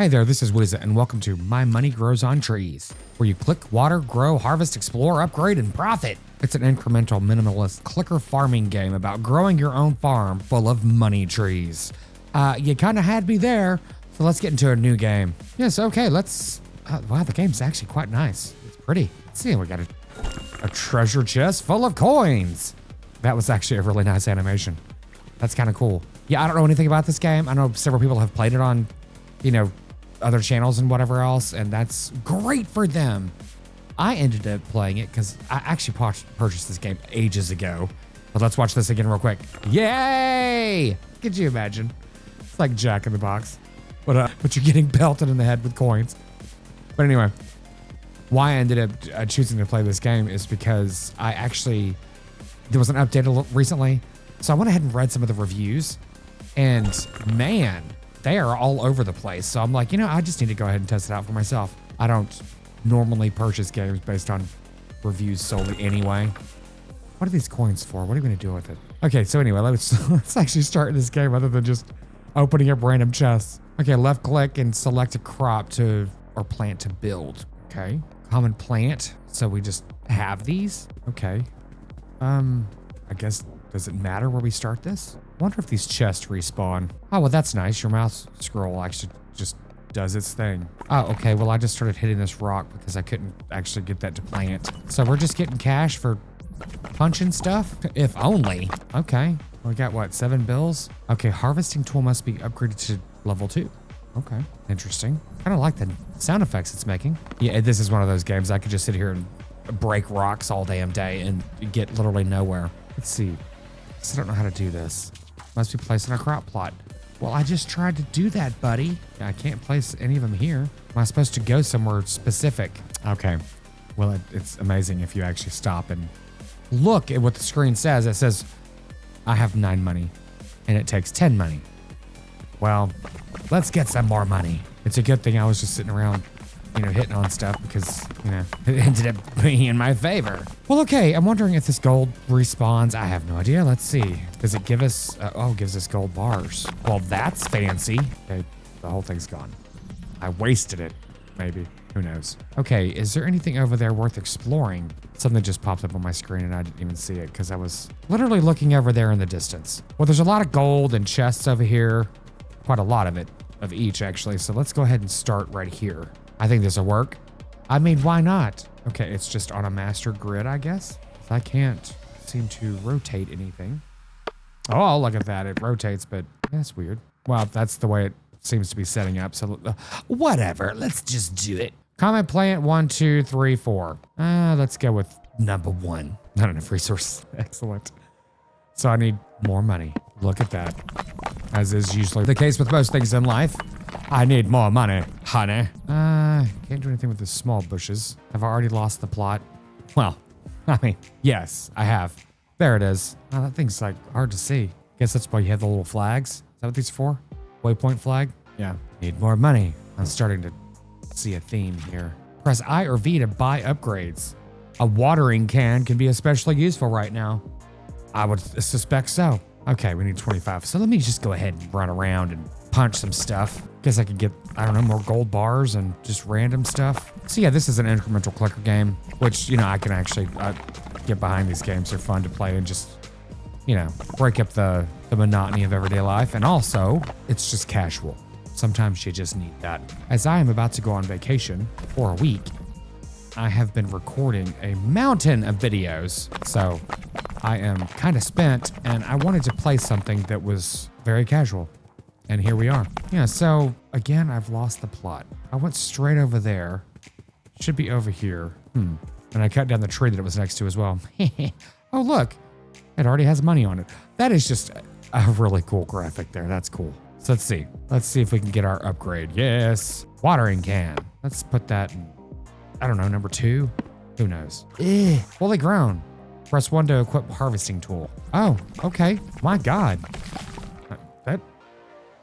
Hey there, this is Wizza, and welcome to My Money Grows on Trees, where you click, water, grow, harvest, explore, upgrade, and profit. It's an incremental minimalist clicker farming game about growing your own farm full of money trees. You kind of had me there, so let's get into a new game. Yes, okay, let's... wow, the game's actually quite nice. It's pretty. Let's see, we got a treasure chest full of coins. That was actually a really nice animation. That's kind of cool. Yeah, I don't know anything about this game. I know several people have played it on, other channels and whatever else, and that's great for them. I ended up playing it because I actually purchased this game ages ago. But let's watch this again real quick. Yay! Could you imagine? It's like Jack in the Box, but you're getting pelted in the head with coins. But anyway, why I ended up choosing to play this game is because there was an update recently, so I went ahead and read some of the reviews, and man, they are all over the place. So I'm like, I just need to go ahead and test it out for myself. I don't normally purchase games based on reviews solely anyway. What are these coins for? What are we gonna do with it? Okay, so anyway, let's actually start this game other than just opening up random chests. Okay, left click and select a crop or plant to build. Okay, common plant. So we just have these. Okay. I guess, does it matter where we start this? I wonder if these chests respawn. Oh, well, that's nice. Your mouse scroll actually just does its thing. Oh, okay. Well, I just started hitting this rock because I couldn't actually get that to plant. So we're just getting cash for punching stuff? If only. Okay. We got what, 7 bills? Okay, harvesting tool must be upgraded to level 2. Okay, interesting. Kind of like the sound effects it's making. Yeah, this is one of those games I could just sit here and break rocks all damn day and get literally nowhere. Let's see. I don't know how to do this. Must be placed in a crop plot. Well, I just tried to do that, buddy. I can't place any of them here. Am I supposed to go somewhere specific? Okay. Well, it's amazing if you actually stop and look at what the screen says. It says, I have 9 money, and it takes 10 money. Well, let's get some more money. It's a good thing I was just sitting around, hitting on stuff because, it ended up being in my favor. Well, okay, I'm wondering if this gold respawns. I have no idea. Let's see. Does it give us, it gives us gold bars. Well, that's fancy. Okay, the whole thing's gone. I wasted it, maybe. Who knows? Okay, is there anything over there worth exploring? Something just popped up on my screen and I didn't even see it because I was literally looking over there in the distance. Well, there's a lot of gold and chests over here. Quite a lot of it, of each actually. So let's go ahead and start right here. I think this will work. I mean, why not? Okay, it's just on a master grid, I guess. I can't seem to rotate anything. Oh, look at that. It rotates, but that's weird. Well, that's the way it seems to be setting up. So whatever, let's just do it. Common plant 1, 2, 3, 4. Let's go with number 1. Not enough resources. Excellent. So I need more money. Look at that. As is usually the case with most things in life. I need more money, honey. Can't do anything with the small bushes. Have I already lost the plot? Well, I mean, yes, I have. There it is. Oh, that thing's like hard to see. Guess that's why you have the little flags. Is that what these are for? Waypoint flag? Yeah. Need more money. I'm starting to see a theme here. Press I or V to buy upgrades. A watering can be especially useful right now. I would suspect so. Okay, we need 25. So let me just go ahead and run around and punch some stuff. Guess I could get, more gold bars and just random stuff. So yeah, this is an incremental clicker game, which, I can actually get behind these games. They're fun to play and just, break up the monotony of everyday life. And also, it's just casual. Sometimes you just need that. As I am about to go on vacation for a week, I have been recording a mountain of videos. So I am kind of spent and I wanted to play something that was very casual. And here we are. Yeah, so again, I've lost the plot. I went straight over there. Should be over here. And I cut down the tree that it was next to as well. Oh, look, it already has money on it. That is just a really cool graphic there. That's cool. So let's see. Let's see if we can get our upgrade. Yes, watering can. Let's put that in, I don't know, number 2. Who knows? Fully grown. Press 1 to equip harvesting tool. Oh, okay. My God. That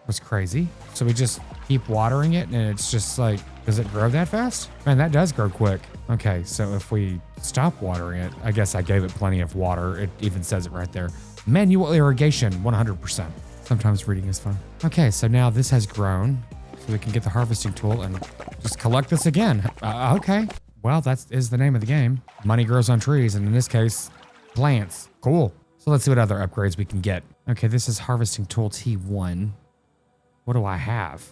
was crazy. So we just keep watering it and it's just like, does it grow that fast? Man, that does grow quick. Okay, so if we stop watering it, I guess I gave it plenty of water. It even says it right there. Manual irrigation, 100%. Sometimes reading is fun. Okay, so now this has grown. so we can get the harvesting tool and just collect this again. Okay. Well, that is the name of the game. Money grows on trees, and in this case, plants. Cool. So let's see what other upgrades we can get. Okay, this is harvesting tool T1. What do I have?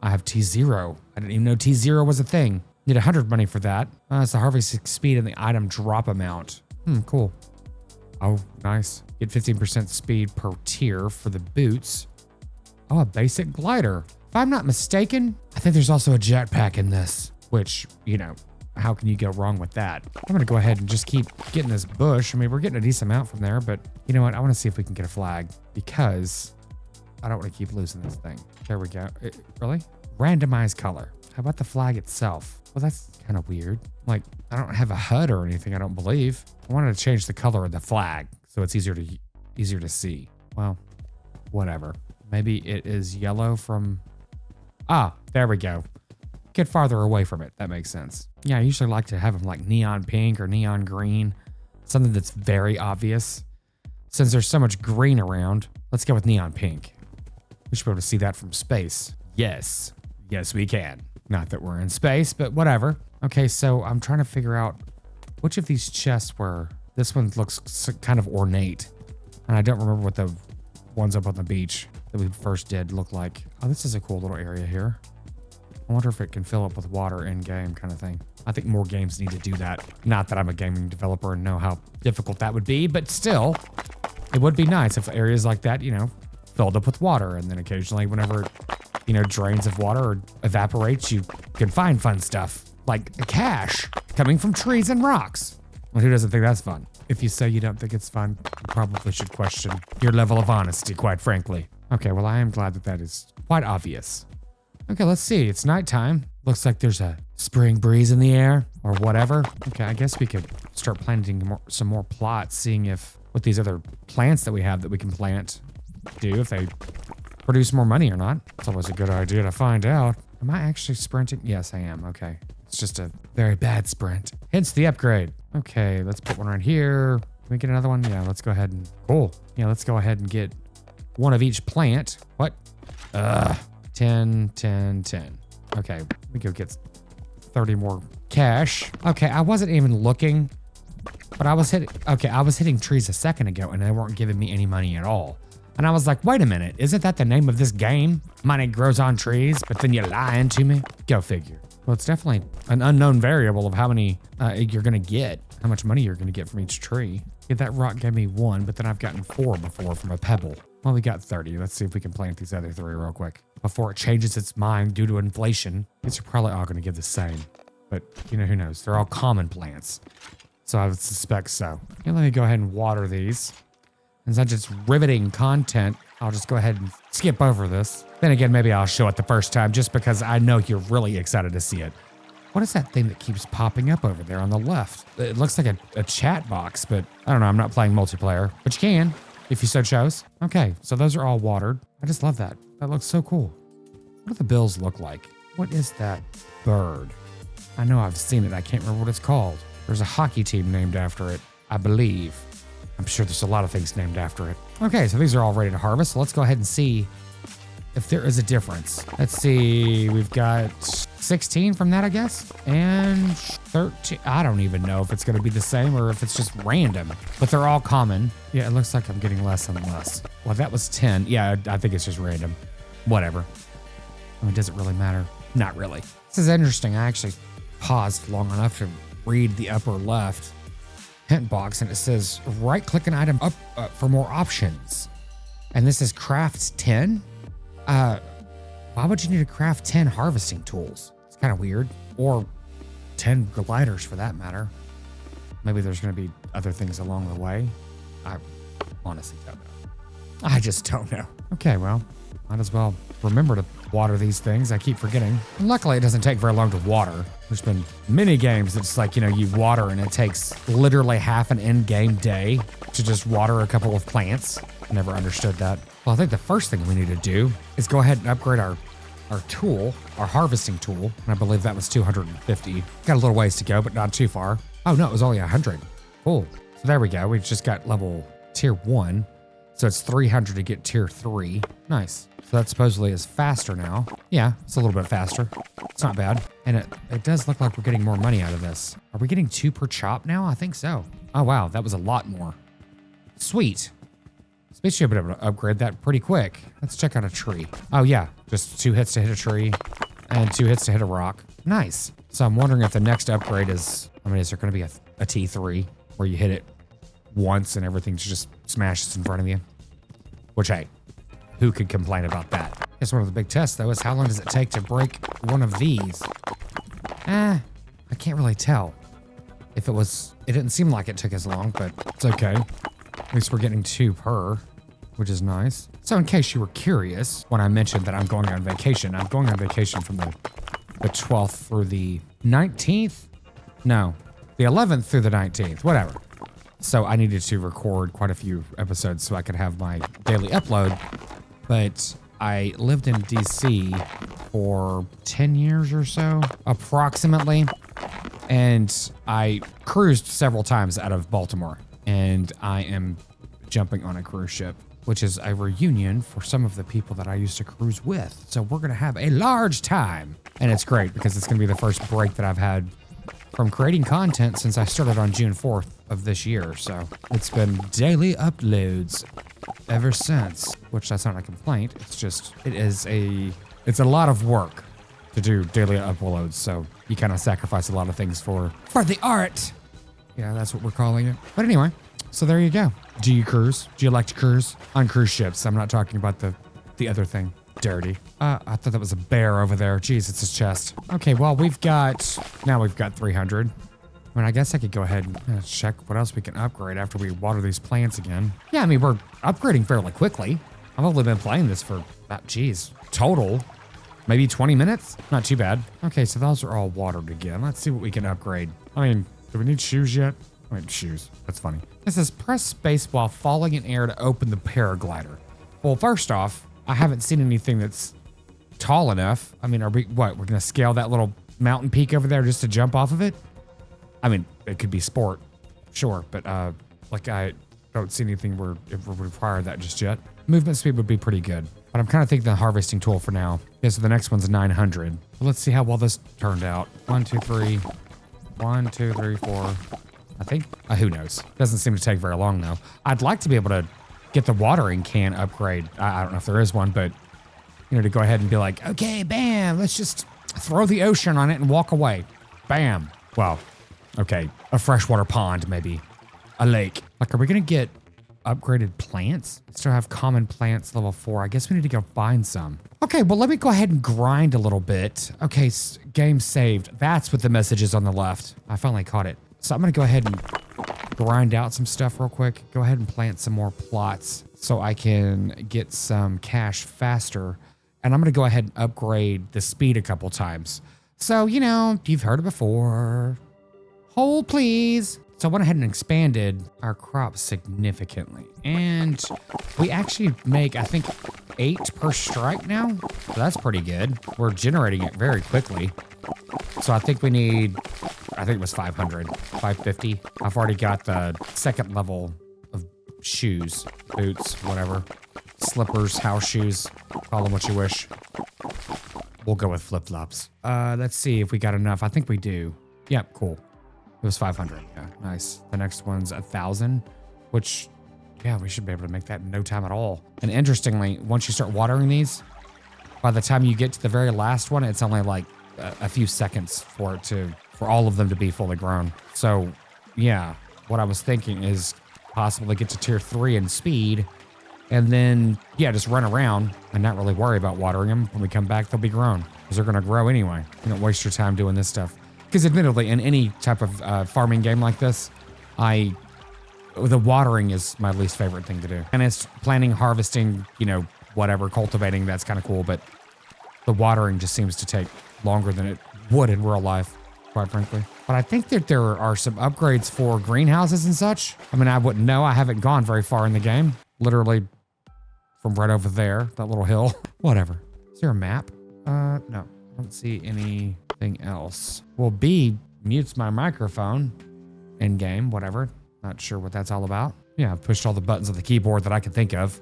I have T0. I didn't even know T0 was a thing. Need 100 money for that. It's the harvesting speed and the item drop amount. Cool. Oh, nice. Get 15% speed per tier for the boots. Oh, a basic glider. If I'm not mistaken, I think there's also a jetpack in this, which, you know, how can you go wrong with that? I'm gonna go ahead and just keep getting this bush. I mean, we're getting a decent amount from there, but you know what? I wanna see if we can get a flag because I don't wanna keep losing this thing. There we go. Really? Randomized color. How about the flag itself? Well, that's kind of weird. Like, I don't have a HUD or anything, I don't believe. I wanted to change the color of the flag so it's easier to see. Well, whatever. Maybe it is yellow from... Ah, there we go. Get farther away from it. That makes sense. Yeah, I usually like to have them like neon pink or neon green. Something that's very obvious. Since there's so much green around, let's go with neon pink. We should be able to see that from space. Yes. Yes, we can. Not that we're in space, but whatever. Okay, so I'm trying to figure out which of these chests were... This one looks kind of ornate. And I don't remember what the ones up on the beach that we first did look like. Oh, this is a cool little area here. I wonder if it can fill up with water in game kind of thing. I think more games need to do that. Not that I'm a gaming developer and know how difficult that would be, but still, it would be nice if areas like that, you know, filled up with water. And then occasionally whenever, you know, drains of water or evaporates, you can find fun stuff like cash coming from trees and rocks. Well, who doesn't think that's fun? If you say you don't think it's fun, you probably should question your level of honesty, quite frankly. Okay, well, I am glad that that is quite obvious. Okay, let's see. It's nighttime. Looks like there's a spring breeze in the air or whatever. Okay, I guess we could start planting some more plots, seeing if what these other plants that we have that we can plant do, if they produce more money or not. It's always a good idea to find out. Am I actually sprinting? Yes, I am. Okay. It's just a very bad sprint. Hence the upgrade. Okay, let's put one right here. Can we get another one? Yeah, let's go ahead and... Cool. Yeah, let's go ahead and get one of each plant. What? 10, 10, 10. Okay, we go get 30 more cash. Okay, I wasn't even looking, but I was hitting trees a second ago and they weren't giving me any money at all. And I was like, wait a minute, isn't that the name of this game? Money grows on trees, but then you're lying to me? Go figure. Well, it's definitely an unknown variable of how many you're gonna get, how much money you're gonna get from each tree. Yeah, that rock gave me 1, but then I've gotten 4 before from a pebble. Well, we got 30. Let's see if we can plant these other 3 real quick before it changes its mind due to inflation. These are probably all gonna give the same, but you know, who knows? They're all common plants, so I would suspect so. Yeah, let me go ahead and water these. And since it's riveting content, I'll just go ahead and skip over this. Then again, maybe I'll show it the first time just because I know you're really excited to see it. What is that thing that keeps popping up over there on the left? It looks like a chat box, but I don't know. I'm not playing multiplayer, but you can if you so chose. Okay, so those are all watered. I just love that. That looks so cool. What do the bills look like? What is that bird? I know I've seen it. I can't remember what it's called. There's a hockey team named after it, I believe. I'm sure there's a lot of things named after it. Okay, so these are all ready to harvest. So let's go ahead and see if there is a difference. Let's see, we've got 16 from that, I guess, and 13. I don't even know if it's gonna be the same or if it's just random, but they're all common. Yeah, it looks like I'm getting less and less. Well, that was 10. Yeah, I think it's just random. Whatever. I mean, does it really matter? Not really. This is interesting. I actually paused long enough to read the upper left hint box, and it says right click an item up for more options, and this is craft 10. Why would you need to craft 10 harvesting tools? It's kind of weird. Or 10 gliders for that matter. Maybe there's going to be other things along the way. I honestly don't know. I just don't know. Okay, well, might as well remember to water these things. I keep forgetting. And luckily, it doesn't take very long to water. There's been many games that's like, you know, you water and it takes literally half an in-game day to just water a couple of plants. Never understood that. Well, I think the first thing we need to do is go ahead and upgrade our tool, our harvesting tool. And I believe that was 250. Got a little ways to go, but not too far. Oh no, it was only 100. Cool. So there we go. We've just got level tier 1. So it's 300 to get tier 3. Nice. So that supposedly is faster now. Yeah, it's a little bit faster. It's not bad. And it does look like we're getting more money out of this. Are we getting 2 per chop now? I think so. Oh, wow. That was a lot more. Sweet. Space should be able to upgrade that pretty quick. Let's check out a tree. Oh, yeah. Just 2 hits to hit a tree and 2 hits to hit a rock. Nice. So I'm wondering if the next upgrade is, I mean, is there going to be a T3 where you hit it once and everything just smashes in front of you? Which, hey, who could complain about that? I guess one of the big tests, though, is how long does it take to break one of these? I can't really tell. If it didn't seem like it took as long, but it's okay. At least we're getting 2 per, which is nice. So in case you were curious, when I mentioned that I'm going on vacation, I'm going on vacation from the 12th through the 19th? No, the 11th through the 19th, whatever. So I needed to record quite a few episodes so I could have my daily upload. But I lived in DC for 10 years or so, approximately. And I cruised several times out of Baltimore. And I am jumping on a cruise ship, which is a reunion for some of the people that I used to cruise with. So we're going to have a large time. And it's great because it's going to be the first break that I've had from creating content since I started on June 4th of this year. So it's been daily uploads ever since, which that's not a complaint. It's just, it's a lot of work to do daily uploads. So you kind of sacrifice a lot of things for the art. Yeah, that's what we're calling it. But anyway, so there you go. Do you cruise? Do you like to cruise? On cruise ships. I'm not talking about the other thing. Dirty. I thought that was a bear over there. Jeez, it's his chest. Okay, well, now we've got 300. I mean, I guess I could go ahead and check what else we can upgrade after we water these plants again. Yeah, I mean, we're upgrading fairly quickly. I've only been playing this for about, total, maybe 20 minutes? Not too bad. Okay, so those are all watered again. Let's see what we can upgrade. I mean, do we need shoes yet? I mean, shoes. That's funny. It says press space while falling in air to open the paraglider. Well, first off, I haven't seen anything that's tall enough. I mean, we're going to scale that little mountain peak over there just to jump off of it? I mean, it could be sport, sure, but like I don't see anything where it would require that just yet. Movement speed would be pretty good, but I'm kind of thinking the harvesting tool for now. Okay, so the next one's 900. Well, let's see how well this turned out. 1, 2, 3. 1, 2, 3, 4. I think, who knows? Doesn't seem to take very long though. I'd like to be able to get the watering can upgrade. I don't know if there is one, but to go ahead and be like, okay, bam, let's just throw the ocean on it and walk away. Bam. Well, okay, a freshwater pond, maybe a lake. Like, are we going to get upgraded plants? Still have common plants level 4. I guess we need to go find some. Okay, well, let me go ahead and grind a little bit. Okay, game saved. That's what the message is on the left. I finally caught it. So I'm going to go ahead and grind out some stuff real quick. Go ahead and plant some more plots so I can get some cash faster. And I'm going to go ahead and upgrade the speed a couple times. So, you've heard it before. Hold, please. So I went ahead and expanded our crops significantly. And we actually make, I think, 8 per strike now. So that's pretty good. We're generating it very quickly. So I think we need, it was 500, 550. I've already got the second level of shoes, boots, whatever. Slippers, house shoes, call them what you wish. We'll go with flip-flops. Let's see if we got enough. I think we do. Yep, cool. It was 500. Yeah, nice. The next one's 1,000, which, yeah, we should be able to make that in no time at all. And interestingly, once you start watering these, by the time you get to the very last one, it's only like a few seconds for all of them to be fully grown. So, yeah, what I was thinking is possibly get to tier 3 in speed, and then, yeah, just run around and not really worry about watering them. When we come back, they'll be grown because they're going to grow anyway. You don't waste your time doing this stuff. Because admittedly, in any type of farming game like this, the watering is my least favorite thing to do. And it's planting, harvesting, whatever, cultivating, that's kind of cool. But the watering just seems to take longer than it would in real life, quite frankly. But I think that there are some upgrades for greenhouses and such. I mean, I wouldn't know. I haven't gone very far in the game. Literally from right over there, that little hill. Whatever. Is there a map? No, I don't see anything else. Well, B mutes my microphone in game, whatever. Not sure what that's all about. Yeah, I've pushed all the buttons on the keyboard that I could think of.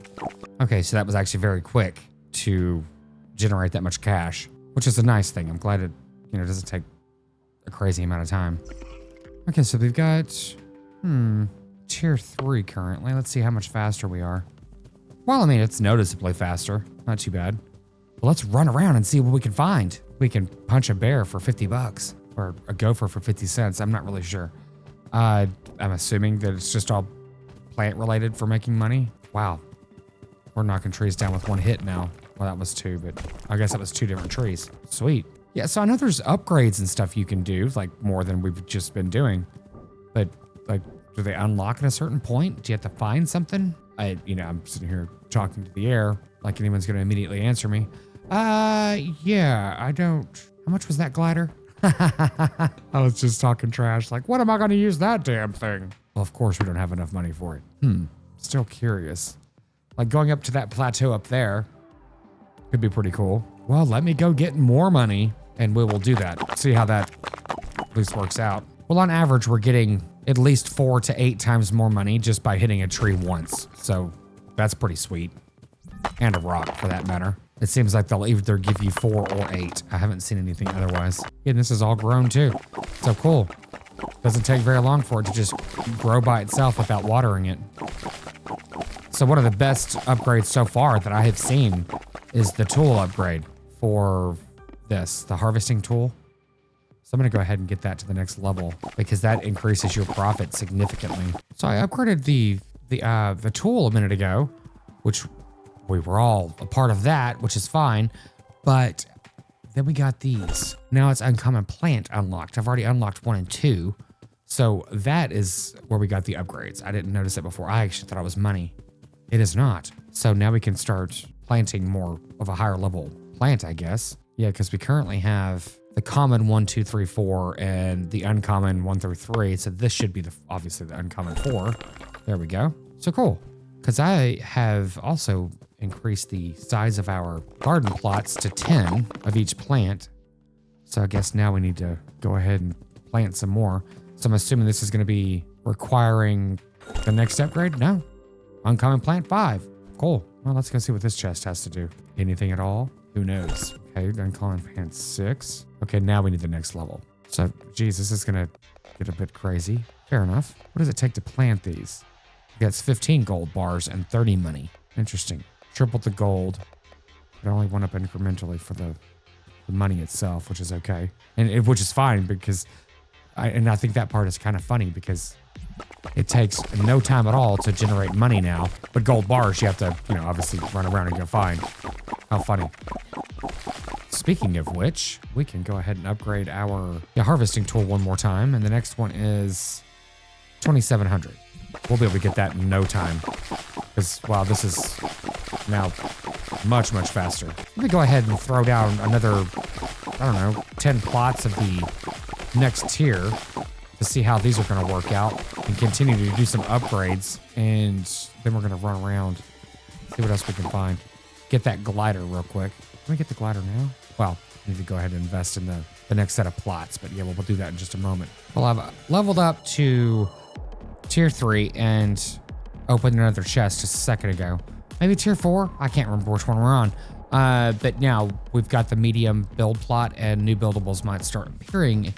Okay, so that was actually very quick to generate that much cash, which is a nice thing. I'm glad it, doesn't take a crazy amount of time. Okay, so we've got, tier 3 currently. Let's see how much faster we are. Well, I mean, it's noticeably faster. Not too bad. Well, let's run around and see what we can find. We can punch a bear for 50 bucks or a gopher for 50 cents. I'm not really sure. I'm assuming that it's just all plant related for making money. Wow. We're knocking trees down with one hit now. Well, that was 2, but I guess that was 2 different trees. Sweet. Yeah, so I know there's upgrades and stuff you can do, like more than we've just been doing. But like, do they unlock at a certain point? Do you have to find something? I'm sitting here talking to the air like anyone's going to immediately answer me. Yeah, I don't. How much was that glider? I was just talking trash. Like, what am I going to use that damn thing? Well, of course we don't have enough money for it. Still curious. Like going up to that plateau up there could be pretty cool. Well, let me go get more money and we will do that. See how that at least works out. Well, on average, we're getting at least 4 to 8 times more money just by hitting a tree once. So that's pretty sweet. And a rock for that matter. It seems like they'll either give you 4 or 8. I haven't seen anything otherwise. And this is all grown too. So cool. Doesn't take very long for it to just grow by itself without watering it. So one of the best upgrades so far that I have seen is the tool upgrade for this, the harvesting tool. So I'm gonna go ahead and get that to the next level because that increases your profit significantly. So I upgraded the tool a minute ago, which we were all a part of that, which is fine. But then we got these. Now it's uncommon plant unlocked. I've already unlocked 1 and 2. So that is where we got the upgrades. I didn't notice it before. I actually thought it was money. It is not. So now we can start planting more of a higher level plant, I guess. Yeah, because we currently have the common 1, 2, 3, 4 and the uncommon 1 through 3. So this should be obviously the uncommon 4. There we go. So cool. Because I have also increased the size of our garden plots to 10 of each plant. So I guess now we need to go ahead and plant some more. So I'm assuming this is going to be requiring the next upgrade? No. Uncommon plant 5. Cool. Well, let's go see what this chest has to do. Anything at all? Who knows? Okay, uncommon plant 6. Okay, now we need the next level. So, geez, this is going to get a bit crazy. Fair enough. What does it take to plant these? That's 15 gold bars and 30 money. Interesting. Tripled the gold. It only went up incrementally for the money itself, which is okay. And which is fine because I think that part is kind of funny because it takes no time at all to generate money now. But gold bars, you have to, obviously run around and go find. How funny. Speaking of which, we can go ahead and upgrade our harvesting tool one more time. And the next one is 2,700. We'll be able to get that in no time. Because, wow, this is now much, much faster. Let me go ahead and throw down another, 10 plots of the next tier to see how these are going to work out and continue to do some upgrades. And then we're going to run around, see what else we can find. Get that glider real quick. Can we get the glider now? Well, I need to go ahead and invest in the next set of plots. But yeah, we'll do that in just a moment. Well, I've leveled up to tier 3 and opened another chest just a second ago. Maybe tier 4? I can't remember which one we're on. But now we've got the medium build plot and new buildables might start appearing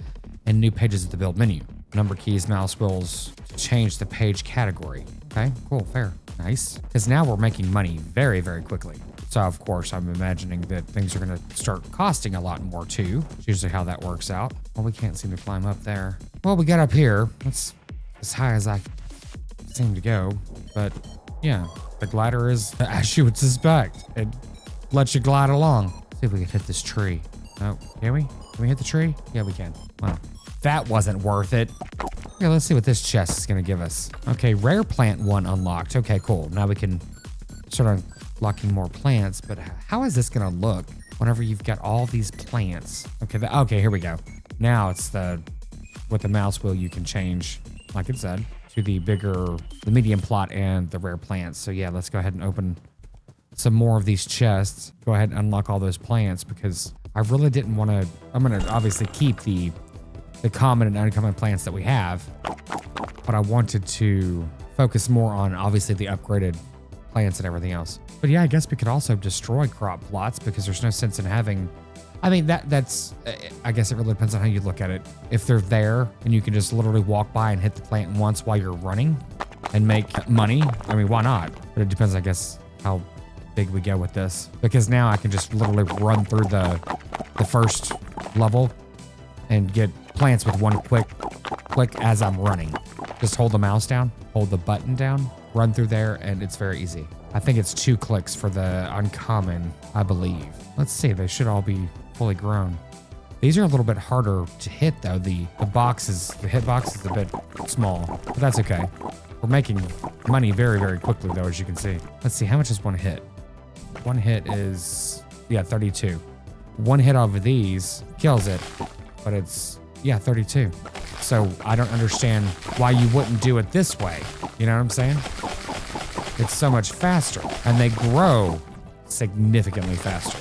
in new pages of the build menu. Number keys, mouse wheels to change the page category. Okay, cool, fair, nice. Because now we're making money very, very quickly. So of course, I'm imagining that things are gonna start costing a lot more too. It's usually how that works out. Well, we can't seem to climb up there. Well, we got up here. That's as high as I seem to go. But yeah, the glider is, as you would suspect, it lets you glide along. See if we can hit this tree. Oh, can we? Can we hit the tree? Yeah, we can. Wow. That wasn't worth it. Okay, let's see what this chest is gonna give us. Okay, rare plant 1 unlocked. Okay, cool. Now we can start unlocking more plants, but how is this gonna look whenever you've got all these plants? Okay, okay, here we go. Now it's with the mouse wheel you can change, like it said, to the medium plot and the rare plants. So yeah, let's go ahead and open some more of these chests. Go ahead and unlock all those plants because I really didn't want to. I'm going to obviously keep the common and uncommon plants that we have, but I wanted to focus more on obviously the upgraded plants and everything else. But yeah, I guess we could also destroy crop plots because there's no sense in having, I mean, that's, I guess it really depends on how you look at it. If they're there and you can just literally walk by and hit the plant once while you're running and make money, I mean, why not? But it depends, I guess, how big we go with this. Because now I can just literally run through the first level and get plants with one quick click as I'm running. Just hold the mouse down, hold the button down, run through there, and it's very easy. I think it's 2 clicks for the uncommon, I believe. Let's see, they should all be fully grown. These are a little bit harder to hit though. The hitbox is a bit small, but that's okay. We're making money very, very quickly though, as you can see. Let's see, how much is one hit? One hit is, yeah, 32. One hit of these kills it, but it's, yeah, 32. So I don't understand why you wouldn't do it this way. You know what I'm saying? It's so much faster and they grow significantly faster.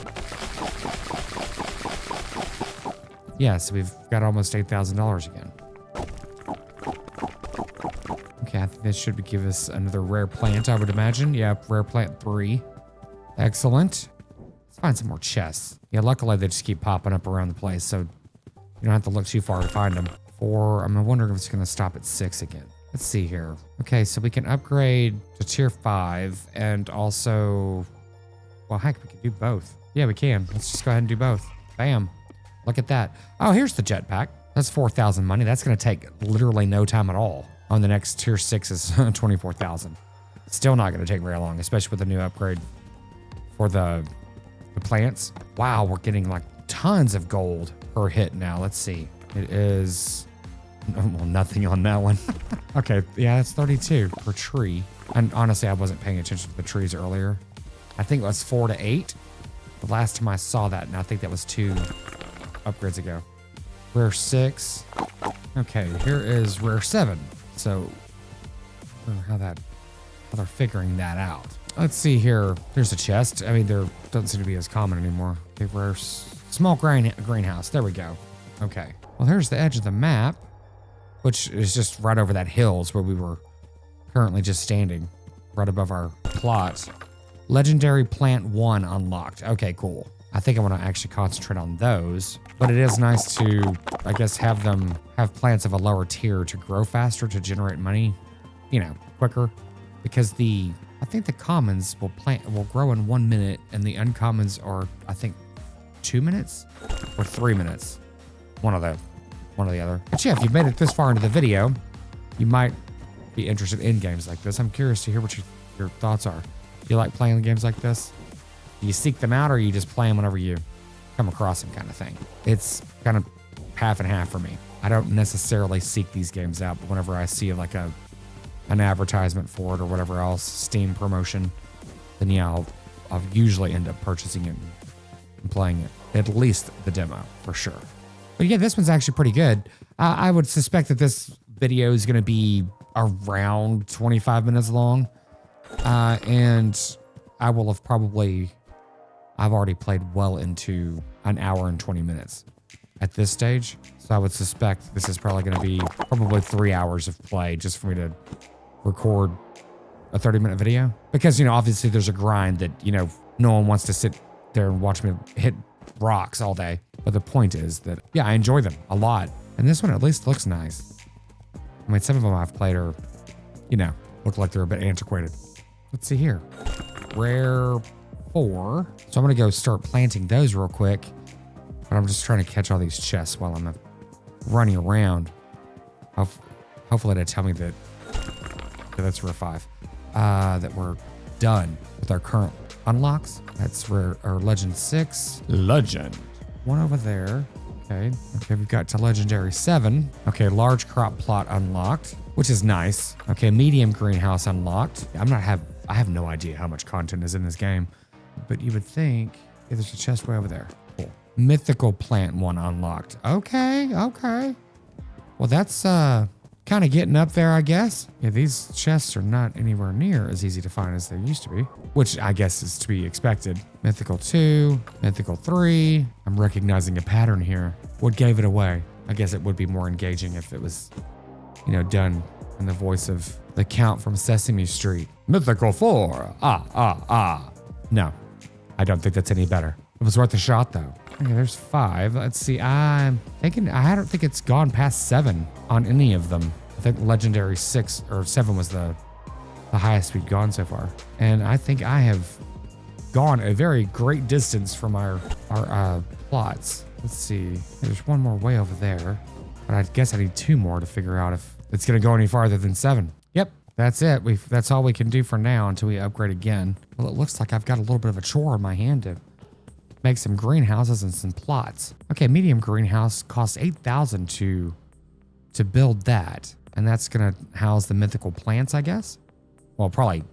Yeah, so we've got almost $8,000 again. Okay, I think this should give us another rare plant, I would imagine. Yep, rare plant 3. Excellent. Let's find some more chests. Yeah, luckily they just keep popping up around the place, so you don't have to look too far to find them. 4, I'm wondering if it's gonna stop at 6 again. Let's see here. Okay, so we can upgrade to tier 5 and also, well, heck, we can do both. Yeah, we can. Let's just go ahead and do both. Bam. Look at that. Oh, here's the jetpack. That's 4,000 money. That's gonna take literally no time at all. On the next tier 6 is 24,000. Still not gonna take very long, especially with the new upgrade for the plants. Wow, we're getting like tons of gold per hit now. Let's see. It is, well, nothing on that one. Okay, yeah, that's 32 per tree. And honestly, I wasn't paying attention to the trees earlier. I think it was 4 to 8. The last time I saw that, and I think that was 2 upgrades ago. Rare 6. Okay, here is rare 7. So, I don't know how they're figuring that out. Let's see here. There's a chest. I mean, there doesn't seem to be as common anymore. Okay, rare small greenhouse. There we go. Okay. Well, here's the edge of the map, which is just right over that hills where we were currently just standing, right above our plot. Legendary plant 1 unlocked. Okay, cool. I think I want to actually concentrate on those, but it is nice to, I guess, have plants of a lower tier to grow faster, to generate money, you know, quicker, because I think the commons will grow in 1 minute, and the uncommons are, I think, 2 minutes or 3 minutes. One or the other. But yeah, if you've made it this far into the video, you might be interested in games like this. I'm curious to hear what your thoughts are. Do you like playing games like this? Do you seek them out, or you just play them whenever you come across them, kind of thing? It's kind of half and half for me. I don't necessarily seek these games out, but whenever I see like an advertisement for it or whatever else, Steam promotion, then yeah, I'll usually end up purchasing it and playing it. At least the demo, for sure. But yeah, this one's actually pretty good. I would suspect that this video is going to be around 25 minutes long. And I will have I've already played well into an hour and 20 minutes at this stage. So I would suspect this is probably going to be 3 hours of play just for me to record a 30-minute video. Because, you know, obviously there's a grind that, you know, no one wants to sit there and watch me hit rocks all day. But the point is that, yeah, I enjoy them a lot. And this one at least looks nice. I mean, some of them I've played are, you know, look like they're a bit antiquated. Let's see here. Rare 4. So I'm going to go start planting those real quick. But I'm just trying to catch all these chests while I'm running around. Hopefully they tell me that that's rare 5. That we're done with our current unlocks. That's rare, or legend 6. Legend. 1 over there. Okay, we've got to legendary 7. Okay, large crop plot unlocked, which is nice. Okay, medium greenhouse unlocked. I have no idea how much content is in this game, but you would think, yeah, there's a chest way over there. Cool. Mythical plant 1 unlocked. Okay. Well, that's kind of getting up there, I guess. Yeah, these chests are not anywhere near as easy to find as they used to be, which I guess is to be expected. Mythical 2, Mythical 3. I'm recognizing a pattern here. What gave it away? I guess it would be more engaging if it was, you know, done in the voice of the count from Sesame Street. Mythical 4. No, I don't think that's any better. It was worth a shot though. Okay, there's 5. Let's see. I'm thinking, I don't think it's gone past 7 on any of them. I think legendary 6 or 7 was the highest we'd gone so far. And I think I have gone a very great distance from our plots. Let's see. There's one more way over there, but I guess I need 2 more to figure out if it's going to go any farther than 7. Yep, that's it. That's all we can do for now until we upgrade again. Well, it looks like I've got a little bit of a chore in my hand to make some greenhouses and some plots. Okay, medium greenhouse costs 8,000 to build that, and that's going to house the mythical plants, I guess. Well, probably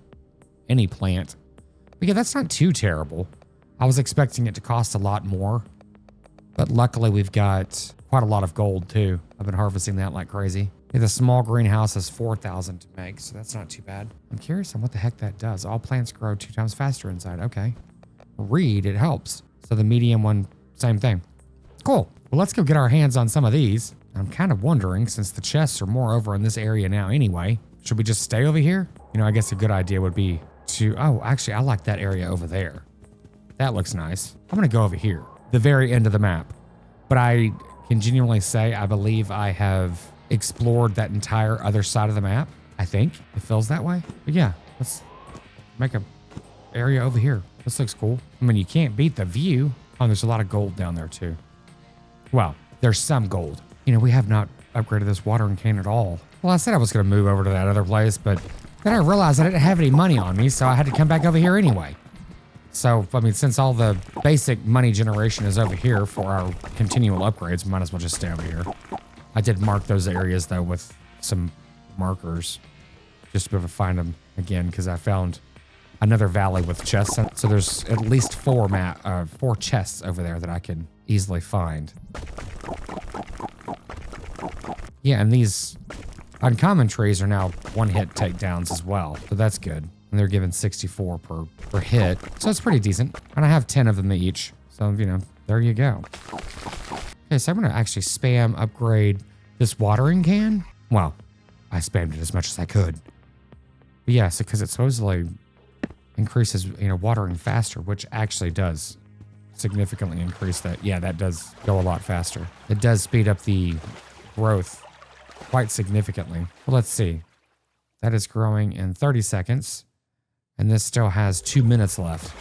any plant. But yeah, that's not too terrible. I was expecting it to cost a lot more, but luckily we've got quite a lot of gold too. I've been harvesting that like crazy. Yeah, the small greenhouse is 4,000 to make, so that's not too bad. I'm curious on what the heck that does. All plants grow 2 times faster inside. Okay. Read, it helps. So the medium one, same thing. Cool. Well, let's go get our hands on some of these. I'm kind of wondering, since the chests are more over in this area now anyway, should we just stay over here? You know, I guess a good idea would be to, oh, actually, I like that area over there. That looks nice. I'm going to go over here, the very end of the map. But I can genuinely say I believe I have explored that entire other side of the map. I think it feels that way. But yeah, let's make a area over here. This looks cool. I mean, you can't beat the view. Oh, there's a lot of gold down there too. Well, there's some gold. You know, we have not upgraded this watering can at all. Well, I said I was going to move over to that other place, but then I realized I didn't have any money on me, so I had to come back over here anyway. So, I mean, since all the basic money generation is over here for our continual upgrades, we might as well just stay over here. I did mark those areas, though, with some markers just to be able to find them again, because I found another valley with chests. So there's at least 4 chests over there that I can easily find. Yeah, and these uncommon trees are now 1-hit takedowns as well, so that's good. And they're given 64 per hit, so it's pretty decent. And I have 10 of them each, so, you know, there you go. Okay, so I'm gonna actually spam upgrade this watering can. Well, I spammed it as much as I could. But yeah, so because it supposedly increases, you know, watering faster, which actually does significantly increase that. Yeah, that does go a lot faster. It does speed up the growth quite significantly. Well, let's see. That is growing in 30 seconds. And this still has 2 minutes left.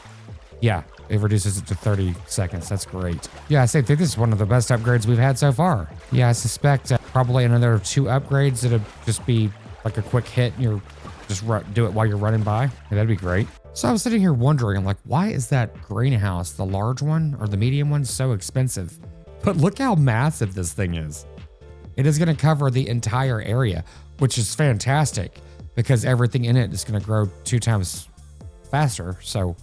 Yeah, it reduces it to 30 seconds. That's great. Yeah, I think this is one of the best upgrades we've had so far. Yeah, I suspect probably another 2 upgrades that'll just be like a quick hit and you're just do it while you're running by. Yeah, that'd be great. So I was sitting here wondering, I'm like, why is that greenhouse, the large one or the medium one, so expensive? But look how massive this thing is. It is going to cover the entire area, which is fantastic because everything in it is going to grow 2 times faster. So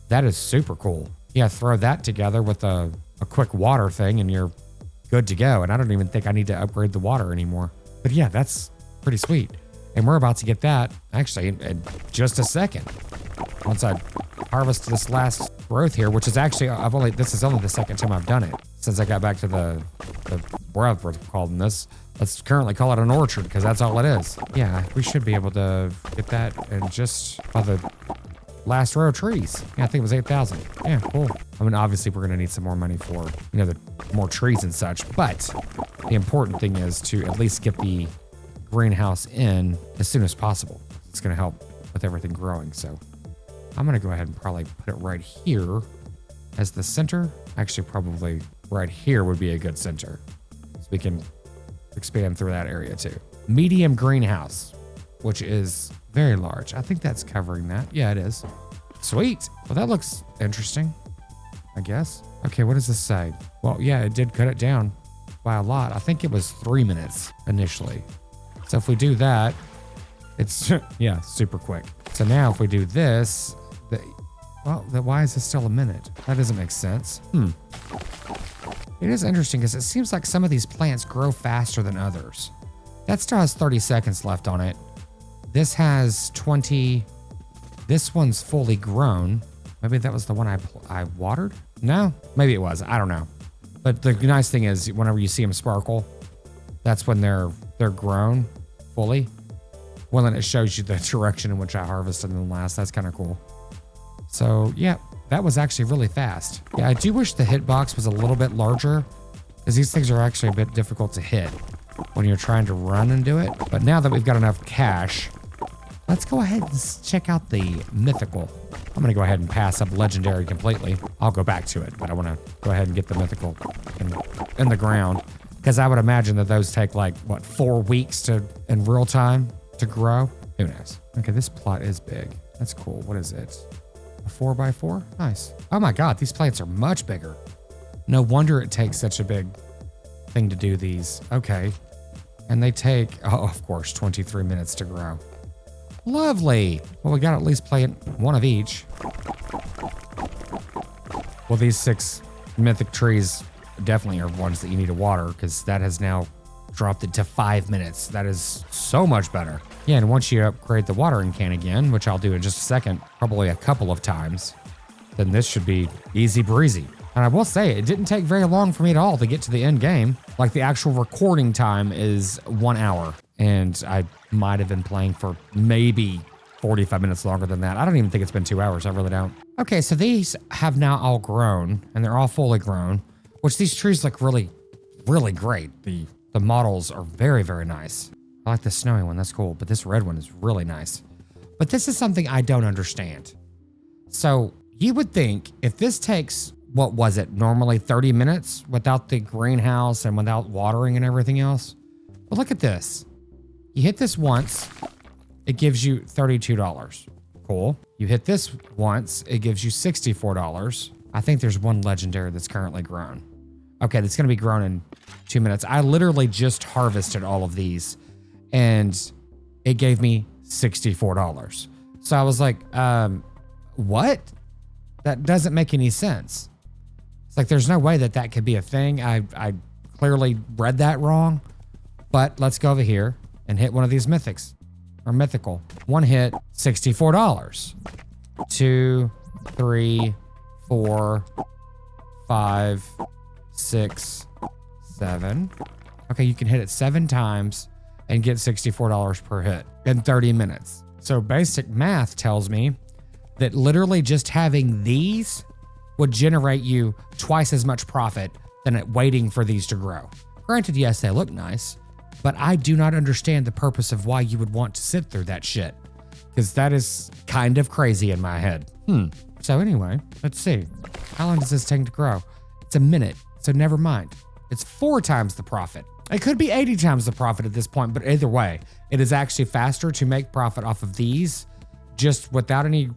that is super cool. Yeah, throw that together with a quick water thing and you're good to go. And I don't even think I need to upgrade the water anymore. But yeah, that's pretty sweet. And we're about to get that actually in just a second. Once I harvest this last growth here, which is actually, this is only the second time I've done it since I got back to the where we're calling this. Let's currently call it an orchard because that's all it is. Yeah, we should be able to get that in just the last row of trees. Yeah, I think it was 8,000. Yeah, cool. I mean, obviously we're gonna need some more money for, you know, the more trees and such, but the important thing is to at least get the greenhouse in as soon as possible. It's gonna help with everything growing, so. I'm gonna go ahead and probably put it right here as the center. Actually, probably right here would be a good center. So we can expand through that area too. Medium greenhouse, which is very large. I think that's covering that. Yeah, it is. Sweet. Well, that looks interesting, I guess. Okay, what does this say? Well, yeah, it did cut it down by a lot. I think it was 3 minutes initially. So if we do that, it's, yeah, super quick. So now if we do this, well, then why is this still a minute? That doesn't make sense. It is interesting because it seems like some of these plants grow faster than others. That still has 30 seconds left on it. This has 20. This one's fully grown. Maybe that was the one I watered? No, maybe it was. I don't know. But the nice thing is whenever you see them sparkle, that's when they're grown fully. Well, then it shows you the direction in which I harvested them last. That's kind of cool. So yeah, that was actually really fast. Yeah, I do wish the hitbox was a little bit larger because these things are actually a bit difficult to hit when you're trying to run and do it. But now that we've got enough cash, let's go ahead and check out the mythical. I'm gonna go ahead and pass up legendary completely. I'll go back to it, but I wanna go ahead and get the mythical in the ground because I would imagine that those take like, what, 4 weeks in real time to grow? Who knows? Okay, this plot is big. That's cool. What is it? A 4x4? Nice. Oh my God, these plants are much bigger. No wonder it takes such a big thing to do these. Okay. And they take, oh, of course, 23 minutes to grow. Lovely. Well, we got to at least plant one of each. Well, these 6 mythic trees definitely are ones that you need to water because that has now dropped it to 5 minutes. That is so much better. Yeah, and once you upgrade the watering can again, which I'll do in just a second, probably a couple of times, then this should be easy breezy. And I will say, it didn't take very long for me at all to get to the end game. Like the actual recording time is 1 hour, and I might have been playing for maybe 45 minutes longer than that. I don't even think it's been 2 hours. I really don't. Okay, so these have now all grown, and they're all fully grown, which these trees look really, really great. The models are very, very nice. I like the snowy one, that's cool, but this red one is really nice. But this is something I don't understand. So you would think if this takes, what was it, normally 30 minutes without the greenhouse and without watering and everything else? But look at this. You hit this once, it gives you $32. Cool. You hit this once, it gives you $64. I think there's one legendary that's currently grown. Okay, that's gonna be grown in 2 minutes. I literally just harvested all of these and it gave me $64. So I was like, what? That doesn't make any sense. It's like, there's no way that could be a thing. I clearly read that wrong, but let's go over here and hit one of these mythics or mythical. One hit, $64. 2, 3, 4, 5, 6, 7. Okay, you can hit it 7 times and get $64 per hit in 30 minutes. So basic math tells me that literally just having these would generate you twice as much profit than waiting for these to grow. Granted, yes, they look nice, but I do not understand the purpose of why you would want to sit through that shit, because that is kind of crazy in my head. So anyway, let's see. How long does this take to grow? It's a minute, so never mind. It's 4 times the profit. It could be 80 times the profit at this point, but either way, it is actually faster to make profit off of these just without any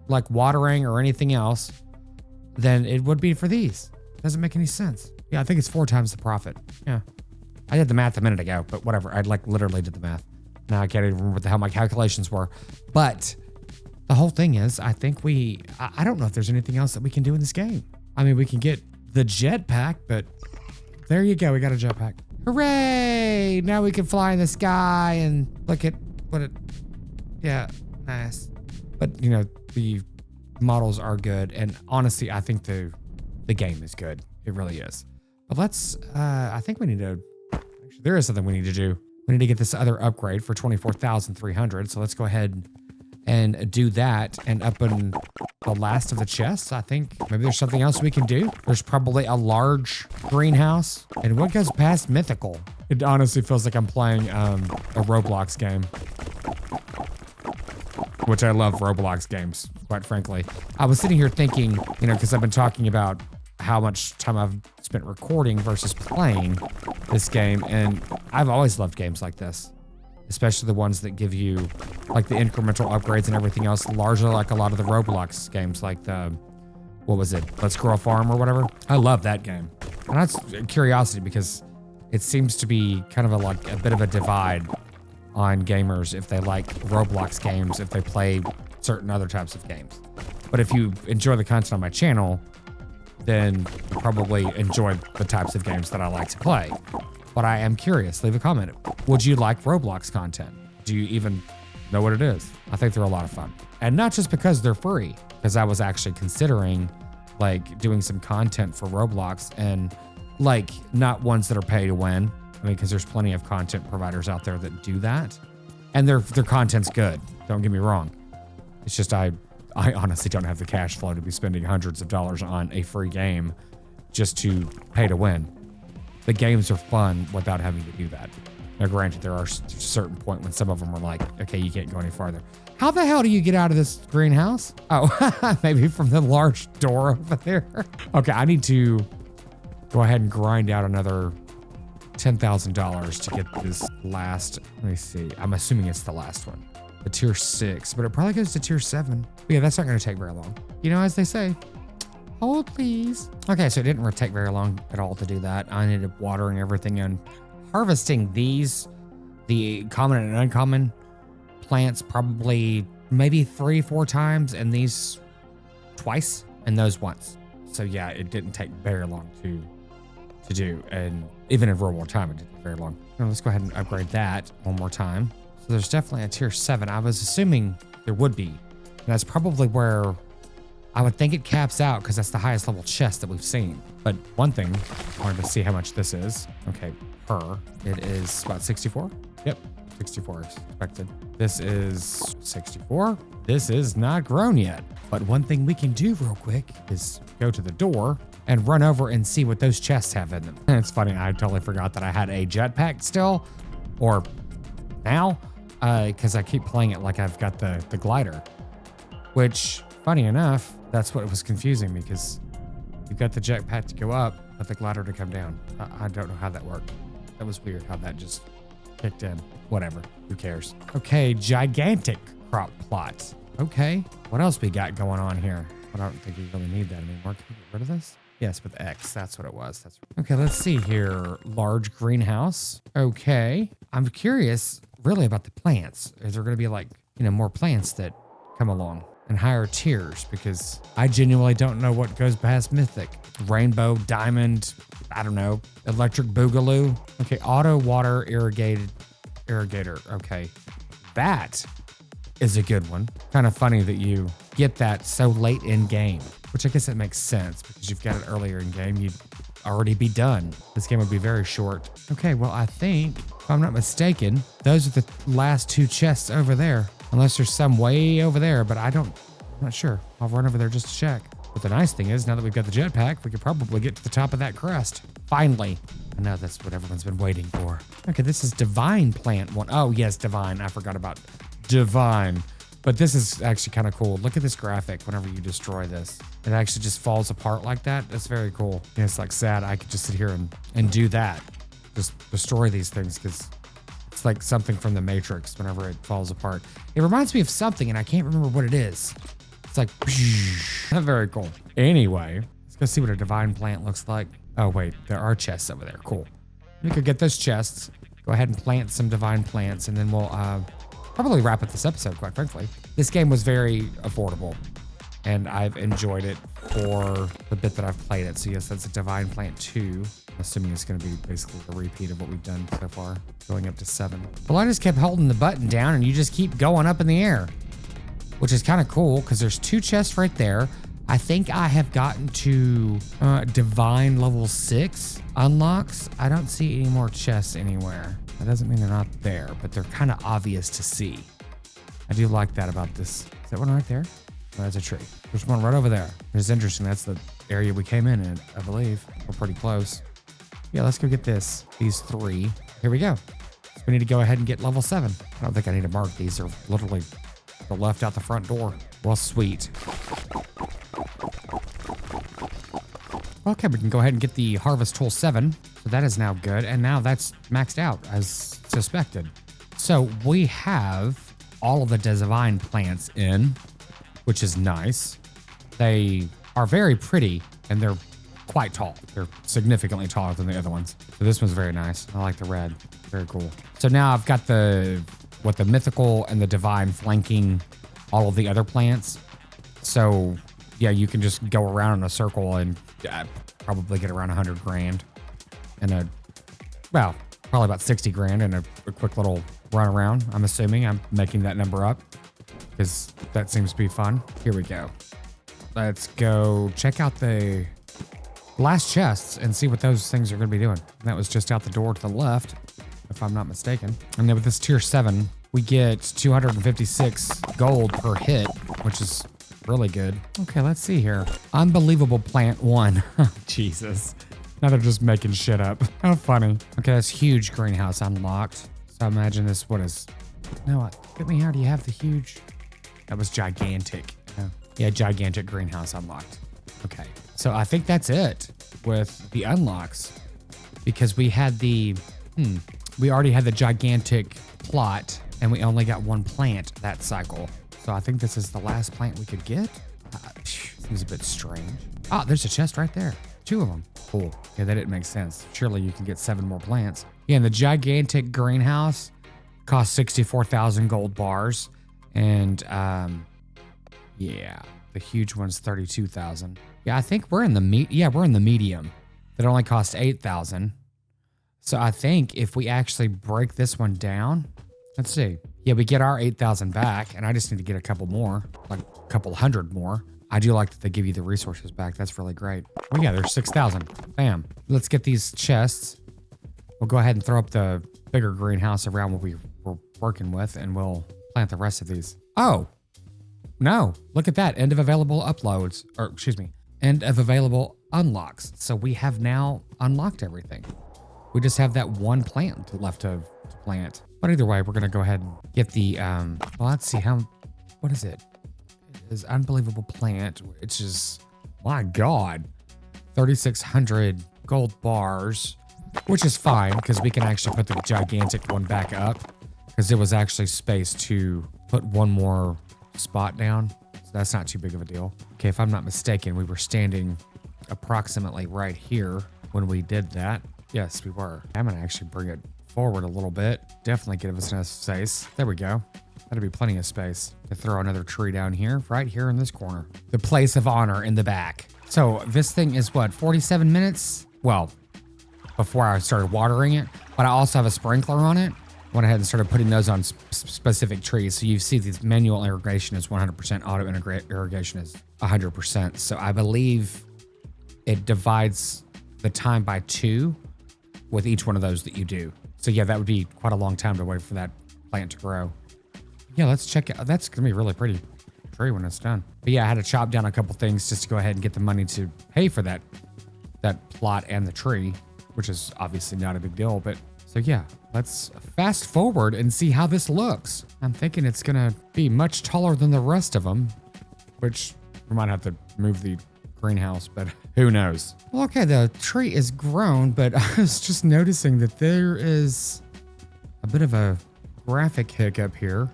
like watering or anything else than it would be for these. Doesn't make any sense. Yeah, I think it's 4 times the profit. Yeah. I did the math a minute ago, but whatever. I like literally did the math. Now I can't even remember what the hell my calculations were. But the whole thing is, I think I don't know if there's anything else that we can do in this game. I mean, we can get the jetpack, but there you go. We got a jetpack. Hooray! Now we can fly in the sky and look at what it, yeah, nice. But you know, the models are good. And honestly, I think the game is good. It really is. But let's, I think we need to, actually there is something we need to do. We need to get this other upgrade for 24,300. So let's go ahead and do that and open the last of the chests. I think maybe there's something else we can do. There's probably a large greenhouse. And what goes past mythical? It honestly feels like I'm playing a Roblox game, which I love Roblox games, quite frankly. I was sitting here thinking, you know, because I've been talking about how much time I've spent recording versus playing this game. And I've always loved games like this, especially the ones that give you like the incremental upgrades and everything else, largely like a lot of the Roblox games, like the, what was it? Let's Grow a Farm or whatever. I love that game. And that's curiosity because it seems to be kind of a bit of a divide on gamers if they like Roblox games, if they play certain other types of games. But if you enjoy the content on my channel, then you probably enjoy the types of games that I like to play. But I am curious, leave a comment. Would you like Roblox content? Do you even know what it is? I think they're a lot of fun. And not just because they're free, because I was actually considering like doing some content for Roblox and like not ones that are pay to win. I mean, because there's plenty of content providers out there that do that. And their content's good. Don't get me wrong. It's just I honestly don't have the cash flow to be spending hundreds of dollars on a free game just to pay to win. The games are fun without having to do that. Now, granted, there are a certain point when some of them are like, okay, you can't go any farther. How the hell do you get out of this greenhouse? Oh, maybe from the large door over there. Okay, I need to go ahead and grind out another $10,000 to get this last. Let me see. I'm assuming it's the last one. The tier 6, but it probably goes to tier 7. But yeah, that's not going to take very long. You know, as they say, hold please. Okay, so it didn't take very long at all to do that. I ended up watering everything and harvesting these, the common and uncommon plants, probably maybe 3-4 times, and these twice, and those once. So yeah, it didn't take very long to do, and even in real world time, it didn't take very long. Now, let's go ahead and upgrade that one more time. So there's definitely a tier 7. I was assuming there would be. And that's probably where I would think it caps out, because that's the highest level chest that we've seen. But one thing, I wanted to see how much this is. Okay, it is about 64. Yep, 64 is expected. This is 64. This is not grown yet. But one thing we can do real quick is go to the door and run over and see what those chests have in them. And it's funny, I totally forgot that I had a jetpack still, or now, because I keep playing it like I've got the glider, which, funny enough, that's what was confusing me, because you've got the jetpack to go up, but the glider to come down. I don't know how that worked. That was weird how that just kicked in. Whatever, who cares? Okay, gigantic crop plot. Okay, what else we got going on here? I don't think we really need that anymore. Can we get rid of this? Yes, with X, that's what it was. Okay, let's see here. Large greenhouse. Okay, I'm curious really about the plants. Is there gonna be like, more plants that come along and higher tiers? Because I genuinely don't know what goes past mythic. Rainbow, diamond, I don't know, electric boogaloo. Okay, auto water irrigator. Okay, that is a good one. Kind of funny that you get that so late in game, which I guess it makes sense because you've got it earlier in game. You'd already be done. This game would be very short. Okay, well, I think, if I'm not mistaken, those are the last 2 chests over there. Unless there's some way over there, but I'm not sure. I'll run over there just to check. But the nice thing is, now that we've got the jetpack, we could probably get to the top of that crest. Finally. I know that's what everyone's been waiting for. Okay, this is Divine Plant 1. Oh, yes, Divine. I forgot about Divine. But this is actually kind of cool. Look at this graphic whenever you destroy this. It actually just falls apart like that. That's very cool. Yeah, it's like sad. I could just sit here and do that. Just destroy these things, because it's like something from the Matrix whenever it falls apart. It reminds me of something, and I can't remember what it is. It's like, very cool. Anyway, let's go see what a divine plant looks like. Oh, wait, there are chests over there. Cool. We could get those chests, go ahead and plant some divine plants, and then we'll probably wrap up this episode, quite frankly. This game was very affordable, and I've enjoyed it for the bit that I've played it. So yes, that's a divine plant 2. Assuming it's going to be basically a repeat of what we've done so far, going up to 7. Well, I just kept holding the button down, and you just keep going up in the air, which is kind of cool because there's 2 chests right there. I think I have gotten to divine level 6 unlocks. I don't see any more chests anywhere. That doesn't mean they're not there, but they're kind of obvious to see. I do like that about this. Is that one right there? Oh, that's a tree. There's one right over there. It's interesting. That's the area we came in, I believe. We're pretty close. Yeah, let's go get these 3. Here we go. So we need to go ahead and get level 7. I don't think I need to mark these. They're literally the left out the front door. Well, sweet. Okay, we can go ahead and get the Harvest Tool 7. So that is now good. And now that's maxed out as suspected. So we have all of the divine plants in, which is nice. They are very pretty and they're quite tall. They're significantly taller than the other ones. So this one's very nice. I like the red. Very cool. So now I've got the mythical and the divine flanking all of the other plants. So yeah, you can just go around in a circle and probably get around 100 grand and probably about 60 grand in a quick little run around. I'm assuming I'm making that number up because that seems to be fun. Here we go. Let's go check out the last chests and see what those things are going to be doing. That was just out the door to the left, if I'm not mistaken. And then with this tier 7, We get 256 gold per hit, which is really good. Okay, let's see here. Unbelievable plant 1. Jesus. Now they're just making shit up. How funny. Okay, that's huge greenhouse unlocked. So imagine this, what is... No, get me here. Do you have the huge... That was gigantic. Yeah, gigantic greenhouse unlocked. Okay, so I think that's it with the unlocks. Because we had the... we already had the gigantic plot, and we only got 1 plant that cycle. So I think this is the last plant we could get. Seems a bit strange. Oh, there's a chest right there. 2 of them. Cool. Yeah, that didn't make sense. Surely you can get 7 more plants. Yeah, and the gigantic greenhouse costs 64,000 gold bars. And yeah, the huge one's 32,000. Yeah, I think we're in the we're in the medium. That only costs 8,000. So I think if we actually break this one down, let's see. Yeah, we get our 8,000 back, and I just need to get a couple more, like a couple hundred more. I do like that they give you the resources back. That's really great. Oh yeah, there's 6,000. Bam. Let's get these chests. We'll go ahead and throw up the bigger greenhouse around what we were working with, and we'll plant the rest of these. Oh, no. Look at that. End of available uploads, or excuse me, end of available unlocks. So we have now unlocked everything. We just have that 1 plant left to plant. But either way, we're going to go ahead and get the, well, let's see what is it? It is unbelievable plant, which is, my God, 3,600 gold bars, which is fine because we can actually put the gigantic one back up because it was actually space to put 1 more spot down. So that's not too big of a deal. Okay, if I'm not mistaken, we were standing approximately right here when we did that. Yes, we were. I'm going to actually bring it forward a little bit. Definitely give us enough space. There we go. That'll be plenty of space to throw another tree down here, right here in this corner. The place of honor in the back. So this thing is what, 47 minutes? Well, before I started watering it, but I also have a sprinkler on it. Went ahead and started putting those on specific trees. So you see this manual irrigation is 100%, auto irrigation is 100%. So I believe it divides the time by 2 with each one of those that you do. So yeah, that would be quite a long time to wait for that plant to grow. Yeah, let's check it. That's gonna be a really pretty tree when it's done. But yeah, I had to chop down a couple things just to go ahead and get the money to pay for that plot and the tree, which is obviously not a big deal. But so yeah, let's fast forward and see how this looks. I'm thinking it's gonna be much taller than the rest of them, which we might have to move the greenhouse, but who knows? Well, okay, the tree is grown, but I was just noticing that there is a bit of a graphic hiccup here.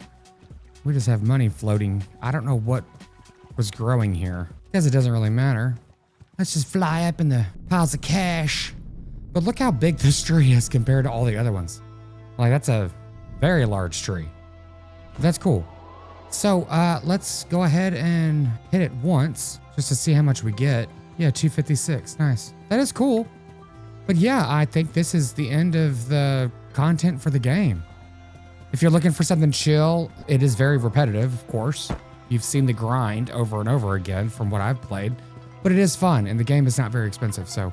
We just have money floating. I don't know what was growing here. Guess it doesn't really matter. Let's just fly up in the piles of cash. But look how big this tree is compared to all the other ones. Like, that's a very large tree. But that's cool. So let's go ahead and hit it once just to see how much we get. Yeah, 256. Nice. That is cool. But yeah, I think this is the end of the content for the game. If you're looking for something chill, it is very repetitive, of course. You've seen the grind over and over again from what I've played, but it is fun and the game is not very expensive, so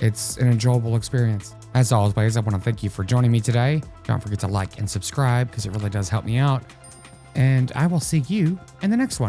it's an enjoyable experience. As always, I want to thank you for joining me today. Don't forget to like and subscribe because it really does help me out. And I will see you in the next one.